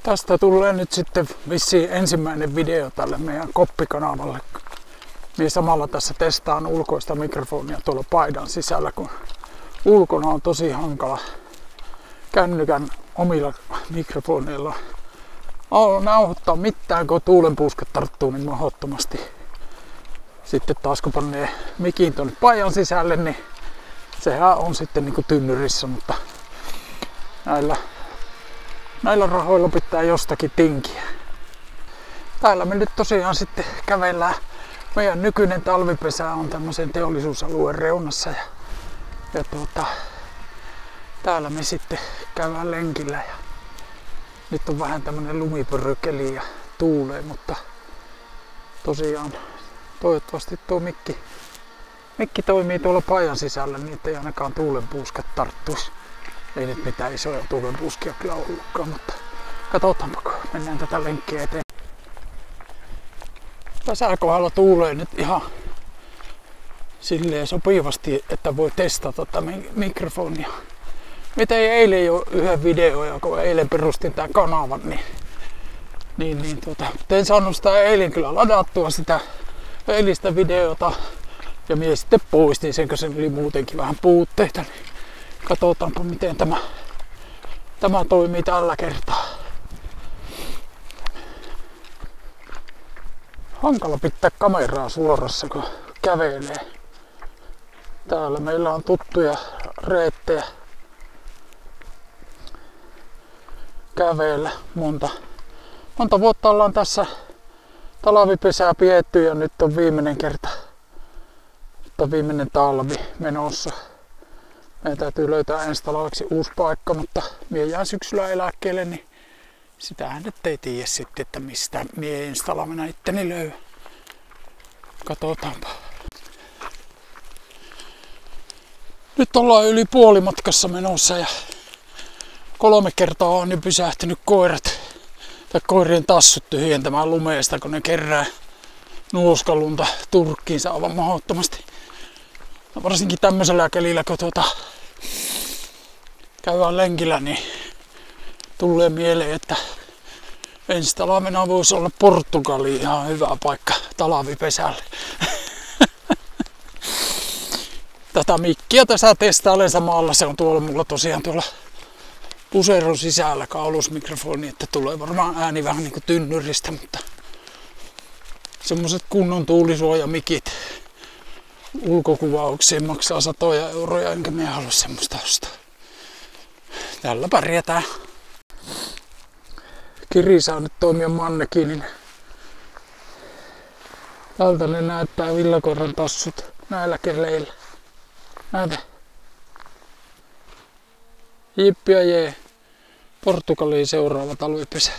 Tästä tulee nyt sitten vissiin ensimmäinen video tälle meidän koppikanavalle. Minä samalla tässä testaan ulkoista mikrofonia tuolla paidan sisällä, kun ulkona on tosi hankala kännykän omilla mikrofoneilla nauhoittaa mitään, kun tuulenpuuskat tarttuu niin mahdottomasti. Sitten taas kun panee mikin tuonne paidan sisälle, niin sehän on sitten niinku tynnyrissä, mutta näillä rahoilla pitää jostakin tinkiä. Täällä me nyt tosiaan sitten kävellään. Meidän nykyinen talvipesä on tämmöisen teollisuusalueen reunassa ja täällä me sitten käydään lenkillä ja nyt on vähän tämmönen lumipörrykeli ja tuulee, mutta tosiaan toivottavasti tuo mikki toimii tuolla paidan sisällä, niin ettei ainakaan tuulenpuuskat tarttuisi. Ei nyt mitään isoja tuulenpuuskia kyllä ollutkaan, mutta katsotaanpa, kun mennään tätä lenkkiä eteen. Tässä kohdalla tuulee nyt ihan silleen sopivasti, että voi testata tätä mikrofonia. Mä tein eilen jo yhden videon, kun eilen perustin tämän kanavan, niin en saanut sitä eilen kyllä ladattua sitä eilistä videota. Ja minä sitten poistin sen, kun se oli muutenkin vähän puutteita. Niin katsotaanpa miten tämä toimii tällä kertaa. Hankala pitää kameraa suorassa, kun kävelee. Täällä meillä on tuttuja reittejä kävellä. Monta vuotta ollaan tässä talvipesää pidetty ja nyt on viimeinen kerta, viimeinen talvi menossa. Meidän täytyy löytää ensi talveksi uusi paikka, mutta minä jään syksyllä eläkkeelle, niin sitähän nyt ei tiedä sitten, että mistä minä ensi talvena itteni löydän. Katsotaanpa. Nyt ollaan yli puolimatkassa menossa ja 3 kertaa on jo pysähtynyt koirien tassut tyhjentämään lumeesta, kun ne kerää nuoskalunta turkkiinsa aivan mahdottomasti. No varsinkin tämmöisellä kelillä, kun käydään lenkillä, niin tulee mieleen, että ensi talvena voisi olla Portugali ihan hyvä paikka talvipesälle. Tätä mikkiä tässä testailen samalla. Se on tuolla mulla tosiaan tuolla puseron sisällä kaulusmikrofoni, että tulee varmaan ääni vähän niinku tynnyristä, mutta semmoset kunnon tuulisuojamikit ulkokuvauksiin maksaa 100 euroja, enkä minä halua semmoista ostaa. Tällä pärjätään. Kiri saa nyt toimia mannekiinin. Tältä ne näyttää villakoiran tassut näillä keleillä. Näitä. Jippiä jee. Portugaliin seuraava talvipesä.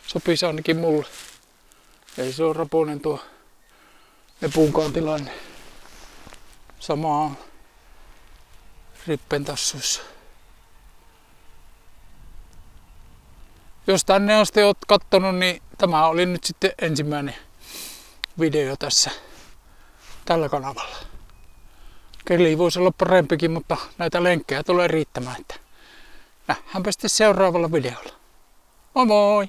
Sopisi ainakin mulle. Ei se ole rapoinen tuo nepunkaan tilanne. Sama on rippen tassuissa. Jos tänne asti oot kattonut, niin tämä oli nyt sitten ensimmäinen video tässä tällä kanavalla. Keli voisi olla parempikin, mutta näitä lenkkejä tulee riittämään. Nähdäänpä sitten seuraavalla videolla. Moi moi!